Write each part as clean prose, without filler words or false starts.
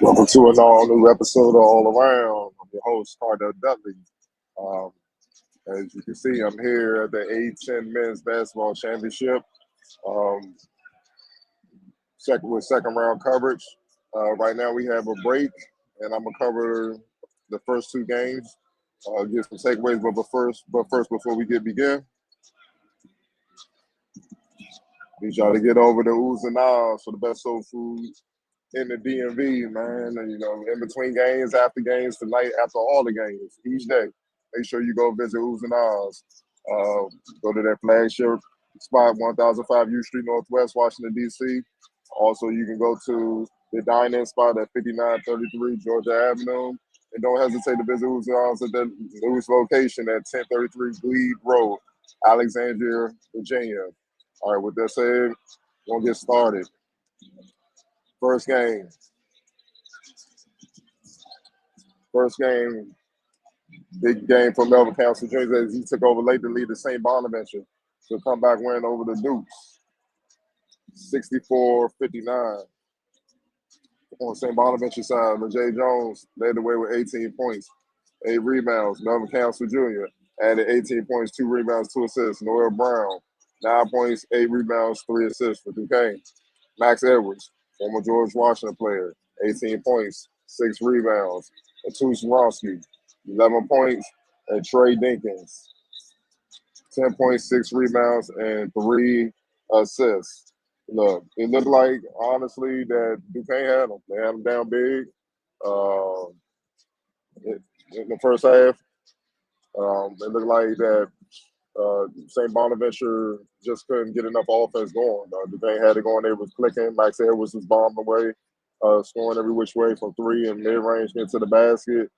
Welcome to an all new episode of All Around. I'm your host, Cardell Dudley. Um, as you can see, I'm here at the A10 Men's Basketball Championship, um, second round coverage. Right now, we have a break, and I'm gonna cover the first two games. Get some takeaways, but first, before we begin, need y'all to get over the oohs and ahs for the best soul food in the DMV, man. And, in between games, after games, tonight, after all the games, each day, make sure you go visit Oohs and Ahs. Go to their flagship spot, 1005 U Street Northwest, Washington, D.C. Also, you can go to the dine-in spot at 5933 Georgia Avenue. And don't hesitate to visit Oohs and Ahs at the newest location at 1033 Glebe Road, Alexandria, Virginia. All right, with that said, we're going to get started. First game, big game for Melvin Council Jr. as he took over late to lead the St Bonaventure to come back win over the Dukes, 64-59. On St Bonaventure side, LeJay Jones led the way with 18 points, 8 rebounds. Melvin Council Jr. added 18 points, 2 rebounds, 2 assists. Noel Brown, 9 points, 8 rebounds, 3 assists for Duquesne. Max Edwards, former George Washington player, 18 points, 6 rebounds. Atus Ronski, 11 points, and Trey Dinkins, 10 points, 6 rebounds, and 3 assists. Look, it looked like, honestly, that Duquesne had them. They had them down big uh, in the first half. It looked like that St. Bonaventure just couldn't get enough offense going. Duquesne had it going. They was clicking. Max Edwards was bombing away, scoring every which way from 3 and mid-range into the basket.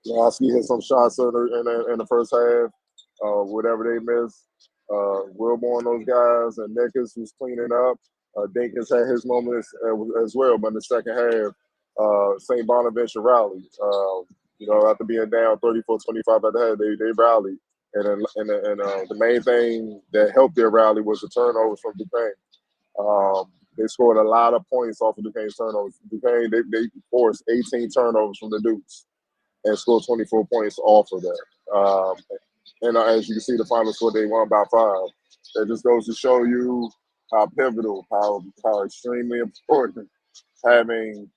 Lasky hit some shots in the first half, whatever they missed. Wilmore and those guys, and Nickers was cleaning up. Dinkins had his moments as well, but in the second half, St. Bonaventure rallied. After being down 34-25 at the half, they rallied. And the main thing that helped their rally was the turnovers from Duquesne. They scored a lot of points off of Duquesne's turnovers. Duquesne, they forced 18 turnovers from the Dukes and scored 24 points off of that. And as you can see, the final score, they won by 5. That just goes to show you how pivotal, how extremely important having,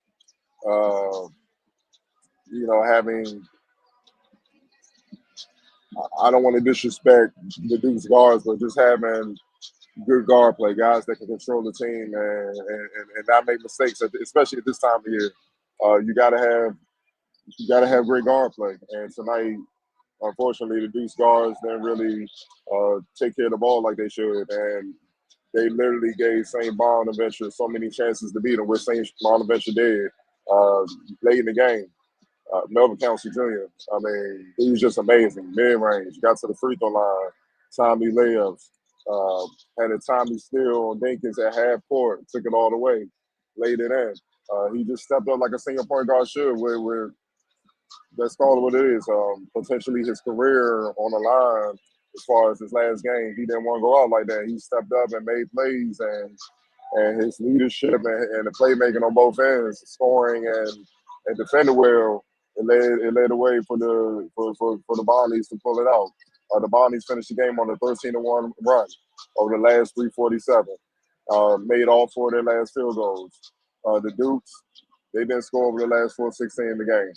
I don't want to disrespect the Duke's guards, but just having good guard play, guys that can control the team and not make mistakes, especially at this time of year. You gotta have great guard play. And tonight, unfortunately, the Deuce guards didn't really take care of the ball like they should, and they literally gave St. Bonaventure so many chances to beat them, which St. Bonaventure did late in the game. Melvin Council Jr., he was just amazing. Mid-range, got to the free throw line, timely layups, had a timely steal on Dinkins at half court, took it all the way, laid it in. He just stepped up like a single point guard should, where that's called what it is. Potentially his career on the line as far as his last game. He didn't want to go out like that. He stepped up and made plays, and his leadership and the playmaking on both ends, scoring and defending well, it led the way for the Bonnies to pull it out. The Bonnies finished the game on a 13-1 run over the last 3:47. Made all 4 of their last field goals. The Dukes, they didn't score over the last 4:16 in the game.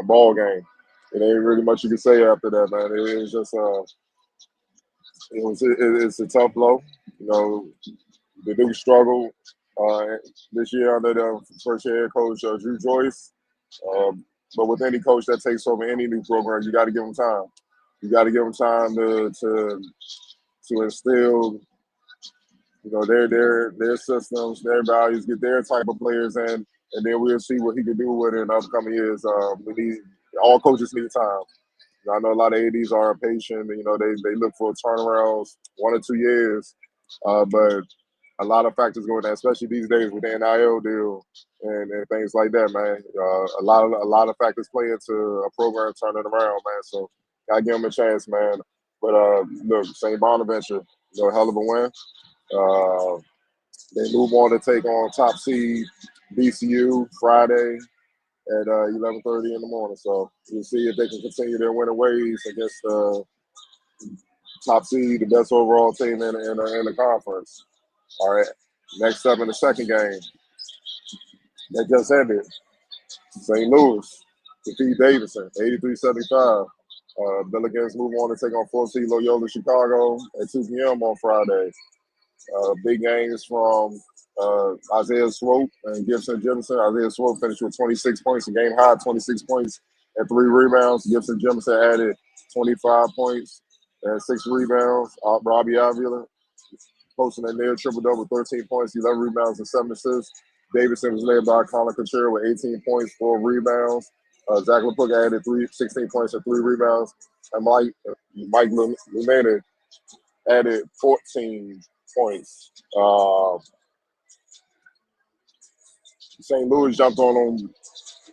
Ball game. It ain't really much you can say after that, man. It was just it's a tough blow. The Dukes struggled this year under the first year head coach Drew Joyce. But with any coach that takes over any new program, you got to give them time. You got to give them time to instill, their systems, their values, get their type of players in, and then we'll see what he can do with it in the upcoming years. All coaches need time. I know a lot of ADs are impatient. They look for turnarounds 1 or 2 years, but a lot of factors go in that, especially these days with the NIL deal and things like that, man. A lot of factors play into a program turning around, man. So gotta give them a chance, man. But look, St. Bonaventure, hell of a win. Uh, they move on to take on top seed BCU Friday at 11:30 in the morning. So we'll see if they can continue their winning ways against top seed, the best overall team in the conference. All right. Next up in the second game that just ended, St. Louis defeat Davidson, 83-75. Billikens move on to take on 4 seed Loyola Chicago at 2 p.m. on Friday. Big games from Isaiah Swope and Gibson Jemison. Isaiah Swope finished with 26 points, a game high, 26 points and 3 rebounds. Gibson Jemison added 25 points and 6 rebounds. Robbie Avila posting a near triple-double, 13 points, 11 rebounds, and 7 assists. Davidson was led by Colin Couture with 18 points, 4 rebounds. Zach LaPook added 16 points and 3 rebounds. And Mike Lumena added 14 points. St. Louis jumped on them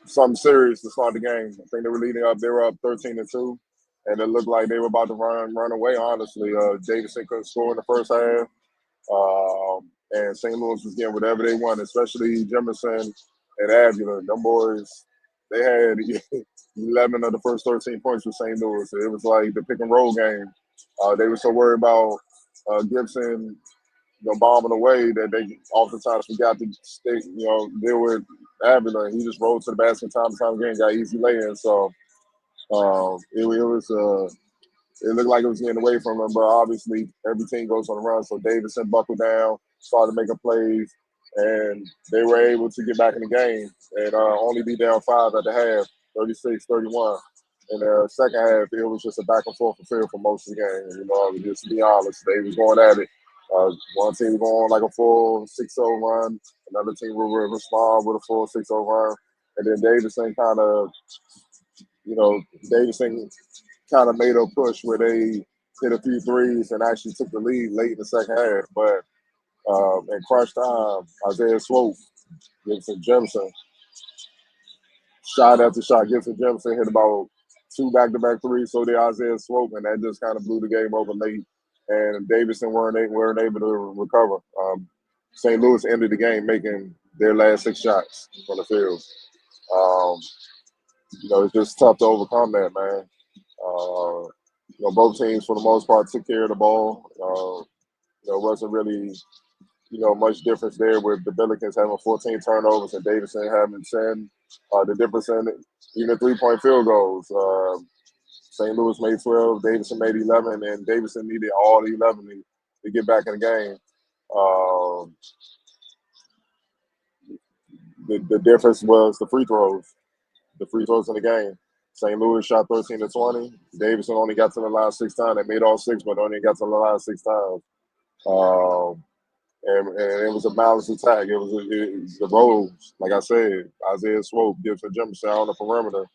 something serious to start the game. I think they were leading up. They were up 13-2, and it looked like they were about to run away. Honestly, Davidson couldn't score in the first half, and St. Louis was getting whatever they wanted, especially Jemison and Avila. Them boys, they had 11 of the first 13 points with St. Louis. It was like the pick and roll game. They were so worried about Gibson, bombing away that they oftentimes forgot to stick, deal with Avila. He just rolled to the basket time and time again, got easy lay-in. So it looked like it was getting away from him, but obviously every team goes on a run. So Davidson buckled down, started making plays, and they were able to get back in the game and only be down 5 at the half, 36-31. In the second half, it was just a back and forth affair for most of the game. Just to be honest, they was going at it. One team was going like a full 6-0 run. Another team would respond with a full 6-0 run. And then Davidson kind of made a push where they hit a few threes and actually took the lead late in the second half. But in crunch time, Isaiah Swope, Gibson Jemison, shot after shot. Gibson Jemison hit about 2 back-to-back threes, so did Isaiah Swope, and that just kind of blew the game over late. And Davidson weren't able to recover. St. Louis ended the game making their last 6 shots from the field. It's just tough to overcome that, man. Both teams, for the most part, took care of the ball. It wasn't really, much difference there with the Billikens having 14 turnovers and Davidson having 10. The difference in even 3-point field goals. St. Louis made 12, Davidson made 11, and Davidson needed all 11 to get back in the game. The difference was the free throws. The free throws in the game. St. Louis shot 13-20. Davidson only got to the line 6 times. They made all 6, but only got to the line 6 times. And it was a balanced attack. It was the roles, like I said, Isaiah Swope, Gibson Jemison on the perimeter.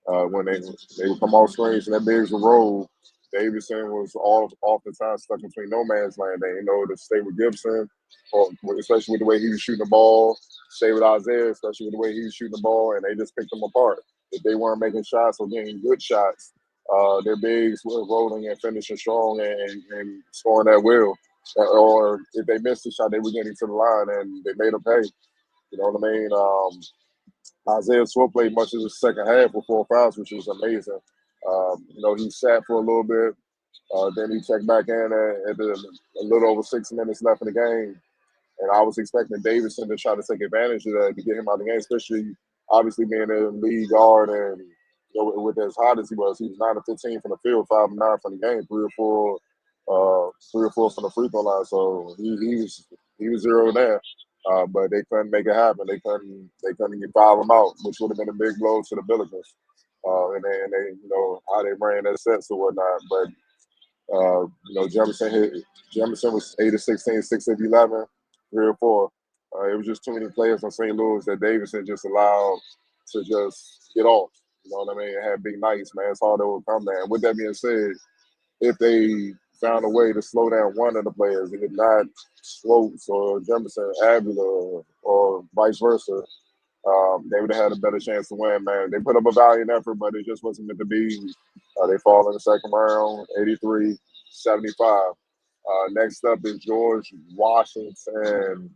When they would come off screens and that bigs would roll, Davidson was oftentimes stuck between no man's land. They to stay with Gibson, or especially with the way he was shooting the ball, stay with Isaiah, especially with the way he was shooting the ball, and they just picked them apart. If they weren't making shots or getting good shots, their bigs were rolling and finishing strong and scoring at will. Or if they missed the shot, they were getting to the line and they made them pay. You know what I mean? Isaiah Swope played much of the second half with 4 fouls, which was amazing. He sat for a little bit. Then he checked back in at a little over 6 minutes left in the game. And I was expecting Davidson to try to take advantage of that to get him out of the game, especially obviously being a lead guard and with as hot as he was 9 of 15 from the field, 5 of 9 from the game, 3 or 4 from the free throw line. So he was zeroed in. But they couldn't make it happen. They couldn't foul him out, which would have been a big blow to the Billikens. And they how they ran their sets or whatnot. But Jemison was 8 of 16, 6 of 11, 3 or 4. It was just too many players on St. Louis that Davidson just allowed to just get off. You know what I mean? It had big nights, man. It's hard to overcome that. And with that being said, if they found a way to slow down one of the players, if not Slopes or Jemison, Avila, or vice versa, they would have had a better chance to win, man. They put up a valiant effort, but it just wasn't meant to be. They fall in the second round, 83-75. Next up is Washington.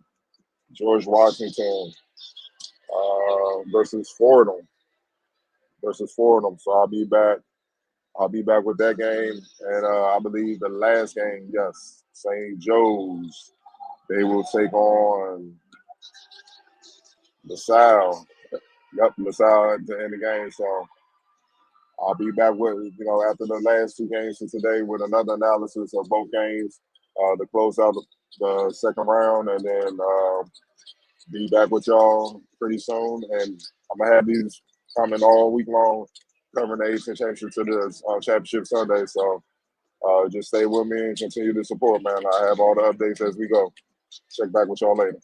George Washington versus Fordham. So I'll be back with that game, and I believe the last game, yes, St. Joe's. They will take on LaSalle. Yep, LaSalle at the end of the game. So I'll be back with, after the last two games of today with another analysis of both games to close out the second round, and then be back with y'all pretty soon. And I'm going to have these coming all week long, covering the A10 championship to the championship Sunday. So just stay with me and continue to support, man. I have all the updates as we go. Check back with y'all later.